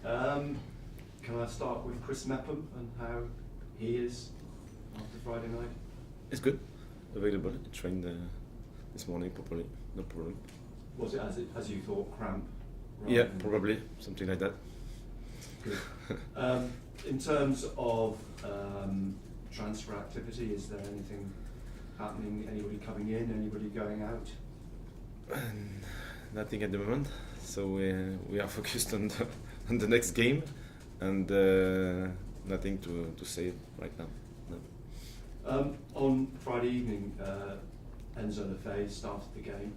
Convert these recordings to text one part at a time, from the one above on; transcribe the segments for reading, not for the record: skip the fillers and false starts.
Can I start with Chris Mepham and how he is after Friday night? It's good. Available. I trained this morning properly. No problem. Was it as you thought, cramp? Yeah, probably something like that. Good. In terms of transfer activity, is there anything happening? Anybody coming in? Anybody going out? Nothing at the moment. So we are focused on the next game, and nothing to say right now. No. On Friday evening, Enzo Lefebvre started the game,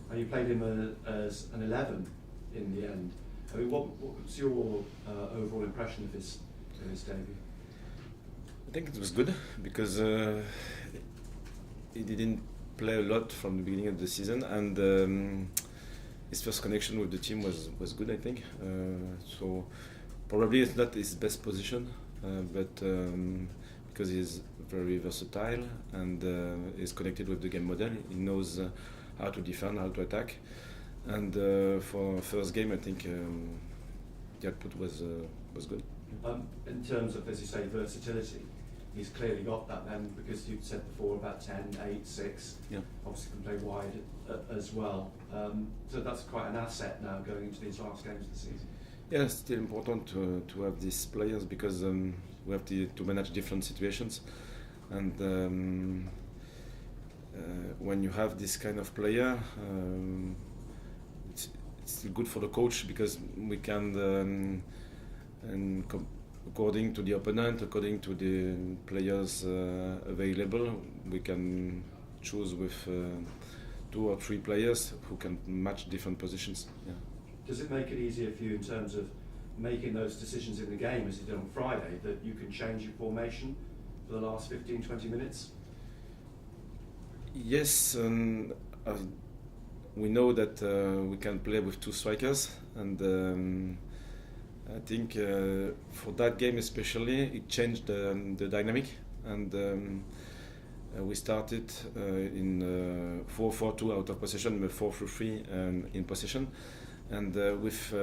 and you played him as an 11 in the end. I mean, what's your overall impression of his debut? I think it was good because he didn't play a lot from the beginning of the season, and his first connection with the team was good, I think. So probably it's not his best position, but because he's very versatile and is connected with the game model, he knows how to defend, how to attack. And for first game, I think the output was good. In terms of, as you say, versatility, he's clearly got that then, because you'd said before about 10, 8, 6, yeah. Obviously can play wide as well. So that's quite an asset now going into these last games of the season. Yeah, it's still important to have these players because we have to manage different situations. And when you have this kind of player, it's still good for the coach because we can, according to the opponent, according to the players available, we can choose with 2 or 3 players who can match different positions. Yeah. Does it make it easier for you in terms of making those decisions in the game, as you did on Friday, that you can change your formation for the last 15-20 minutes? Yes, we know that we can play with 2 strikers, and I think for that game especially, it changed the dynamic, and we started in 4-4-2 out of possession, 4-3-3 in possession. And with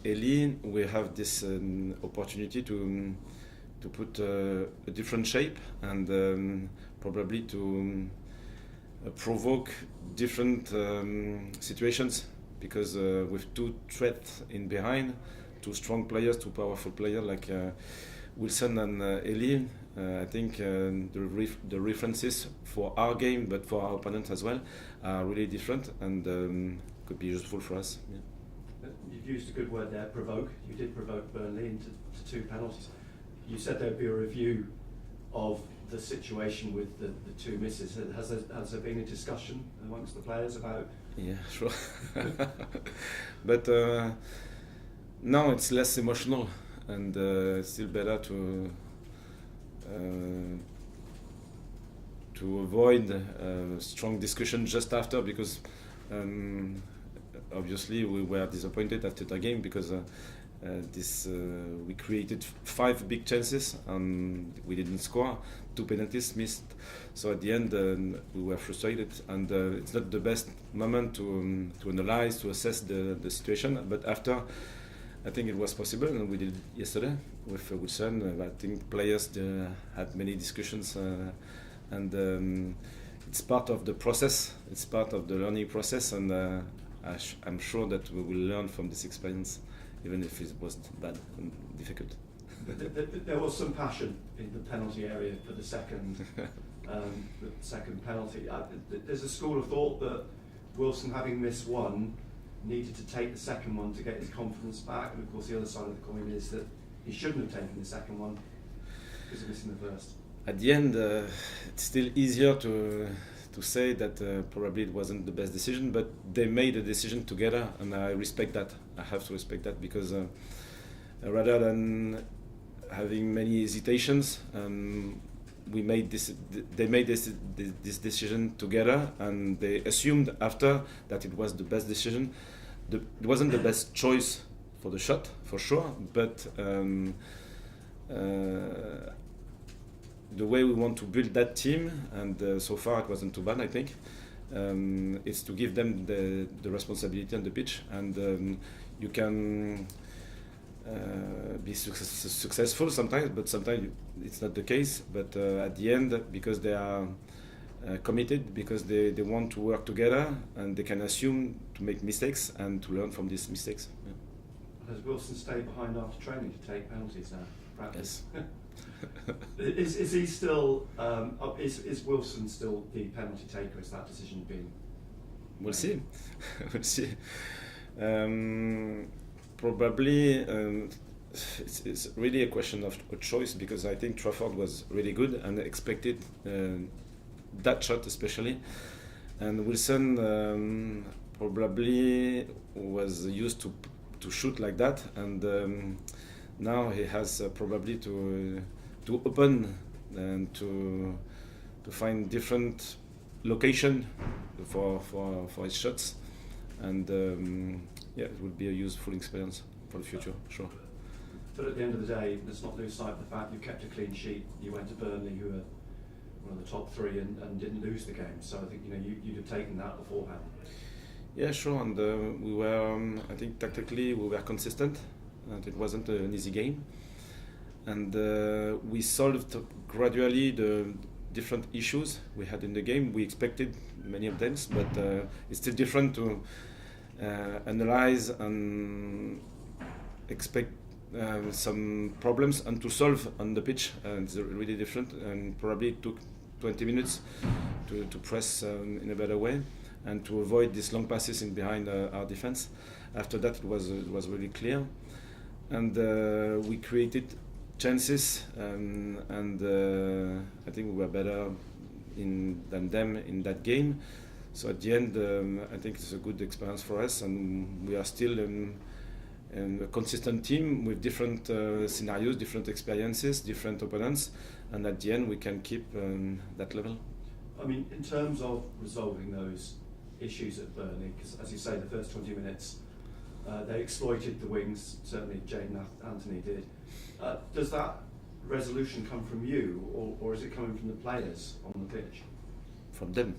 Eli, we have this opportunity to put a different shape and probably to provoke different situations, because with 2 threats in behind, 2 strong players, 2 powerful players like Wilson and Eli, I think the references for our game, but for our opponents as well, are really different and could be useful for us. Yeah. You've used a good word there, provoke. You did provoke Burnley into 2 penalties. You said there'd be a review of the situation with the 2 misses. Has there been a discussion amongst the players about? Yeah, sure. But now it's less emotional, and it's still better to avoid strong discussion just after, because obviously we were disappointed after the game because we created 5 big chances and we didn't score, 2 penalties missed. So at the end we were frustrated, and it's not the best moment to analyze, to assess the situation. But after, I think it was possible, and we did yesterday with Wilson. I think players had many discussions, and it's part of the process. It's part of the learning process, and I'm sure that we will learn from this experience, even if it was bad and difficult. There was some passion in the penalty area for the second penalty. There's a school of thought that Wilson, having missed one, needed to take the second one to get his confidence back, and of course the other side of the coin is that he shouldn't have taken the second one because of missing the first. At the end, it's still easier to say that probably it wasn't the best decision, but they made a decision together, and I respect that. I have to respect that, because rather than having many hesitations, they made this decision together, and they assumed after that it was the best decision. It wasn't the best choice for the shot, for sure, but the way we want to build that team, and so far it wasn't too bad, I think, is to give them the responsibility on the pitch, and you can be successful sometimes, but sometimes it's not the case. But at the end, because they are committed, because they want to work together, and they can assume to make mistakes and to learn from these mistakes. Yeah. Does Wilson stay behind after training to take penalties now? Practice? Yes. Is he still? Is Wilson still the penalty taker? Is that decision being? We'll see. We'll see. Probably it's really a question of a choice, because I think Trafford was really good and expected that shot especially, and Wilson probably was used to shoot like that, and now he has probably to open and to find different location for his shots, and yeah, it will be a useful experience for the future, sure. But at the end of the day, let's not lose sight of the fact you kept a clean sheet. You went to Burnley, who are one of the top three, and didn't lose the game. So I think you'd have taken that beforehand. Yeah, sure. And we were, I think, tactically we were consistent, and it wasn't an easy game. And we solved gradually the different issues we had in the game. We expected many of them, but it's still different to analyze and expect some problems and to solve on the pitch. It's really different, and probably took 20 minutes to press in a better way and to avoid these long passes in behind our defense. After that, it was really clear, and we created chances, and I think we were better than them in that game. So at the end, I think it's a good experience for us, and we are still a consistent team with different scenarios, different experiences, different opponents, and at the end we can keep that level. I mean, in terms of resolving those issues at Burnley, because as you say, the first 20 minutes they exploited the wings, certainly Jaden Anthony did. Does that resolution come from you, or is it coming from the players on the pitch? From them.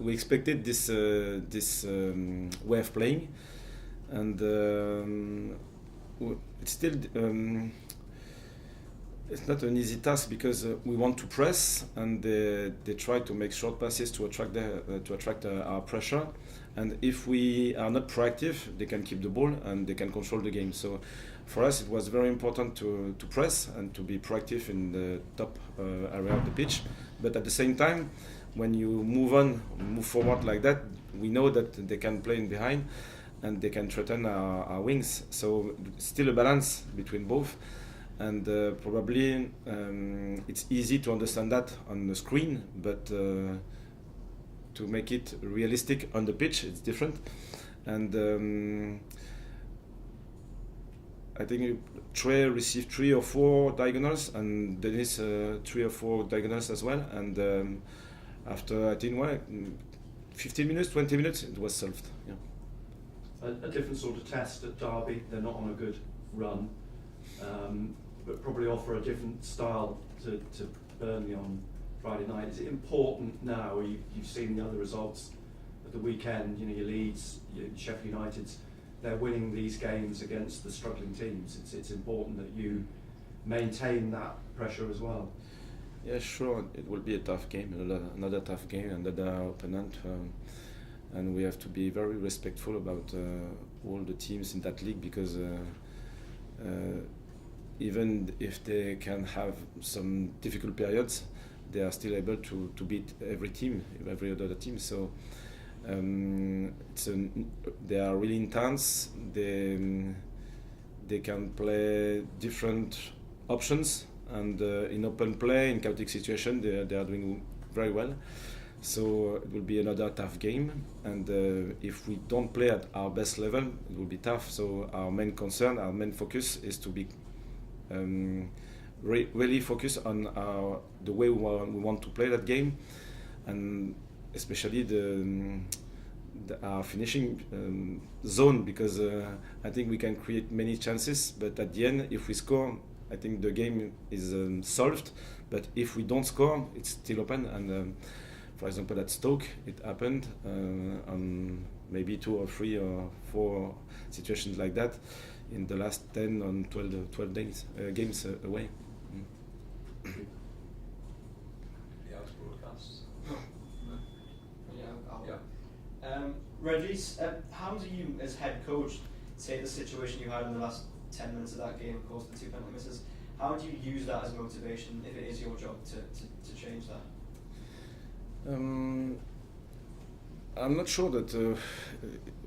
We expected this way of playing, and it's still it's not an easy task, because we want to press, and they try to make short passes to attract our pressure, and if we are not proactive, they can keep the ball and they can control the game. So for us it was very important to press and to be proactive in the top area of the pitch, but at the same time, when you move forward like that, we know that they can play in behind and they can threaten our wings. So still a balance between both, and probably it's easy to understand that on the screen, but to make it realistic on the pitch, it's different. And I think Trey received 3 or 4 diagonals, and Dennis 3 or 4 diagonals as well, and after I think 15 minutes, 20 minutes, it was solved. Yeah. A different sort of test at Derby. They're not on a good run, but probably offer a different style to Burnley on Friday night. Is it important now? You've seen the other results at the weekend. Your Leeds, your Sheffield Uniteds. They're winning these games against the struggling teams. It's important that you maintain that pressure as well. Yeah, sure. It will be a tough game, another tough game, another opponent, and we have to be very respectful about all the teams in that league, because even if they can have some difficult periods, they are still able to beat every team, every other team. So they are really intense. They can play different options, and in open play, in chaotic situation, they are doing very well. So it will be another tough game, and if we don't play at our best level, it will be tough. So our main concern, our main focus is to be really focus on the way we want to play that game, and especially our finishing zone, because I think we can create many chances, but at the end, if we score, I think the game is solved. But if we don't score, it's still open. And for example, at Stoke, it happened on maybe 2 or 3 or 4 situations like that in the last 10 or 12 days, games away. Régis, how do you, as head coach, take the situation you had in the last 10 minutes of that game, of course, the 2 penalty misses? How do you use that as motivation if it is your job to change that? I'm not sure that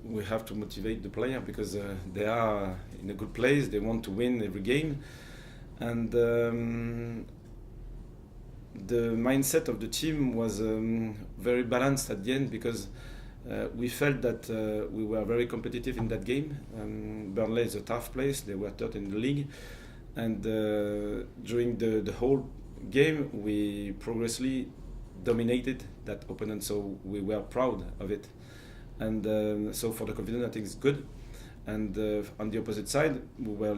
we have to motivate the player because they are in a good place. They want to win every game, and the mindset of the team was very balanced at the end because we felt that we were very competitive in that game. Burnley is a tough place. They were third in the league, and during the whole game we progressively dominated that opponent, so we were proud of it, and so for the confidence I think it's good. And on the opposite side we were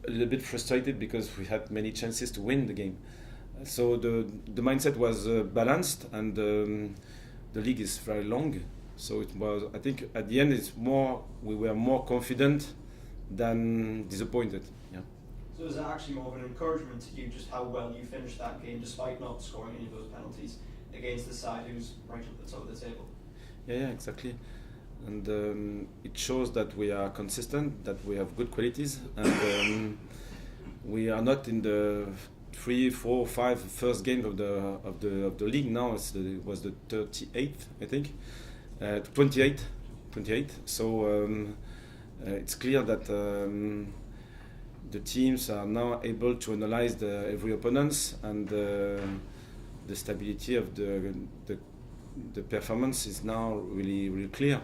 a little bit frustrated because we had many chances to win the game, so the mindset was balanced, and the league is very long, so it was, I think at the end it's more, we were more confident than disappointed. Yeah. So is that actually more of an encouragement to you, just how well you finished that game despite not scoring any of those penalties against the side who's right at the top of the table? Yeah, exactly. And it shows that we are consistent, that we have good qualities, and we are not in the 3, 4, 5 first game of the league now. It was the 38th, I think, 28. So it's clear that the teams are now able to analyze every opponents, and the stability of the performance is now really clear.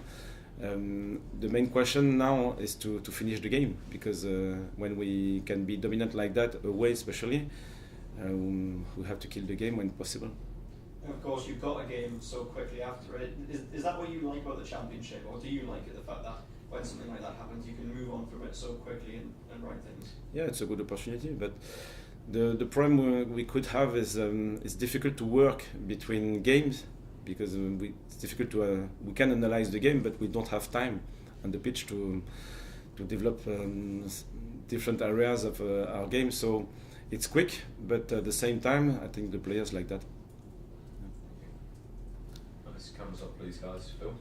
The main question now is to finish the game, because when we can be dominant like that away especially, we have to kill the game when possible. And of course you've got a game so quickly after it. Is that what you like about the championship, or do you like it, the fact that when something like that happens you can move on from it so quickly and right things? Yeah, it's a good opportunity, but the problem we could have is it's difficult to work between games, because it's difficult to we can analyze the game, but we don't have time on the pitch to develop different areas of our game. So it's quick, but at the same time I think the players like that. This comes up, please, guys. Phil.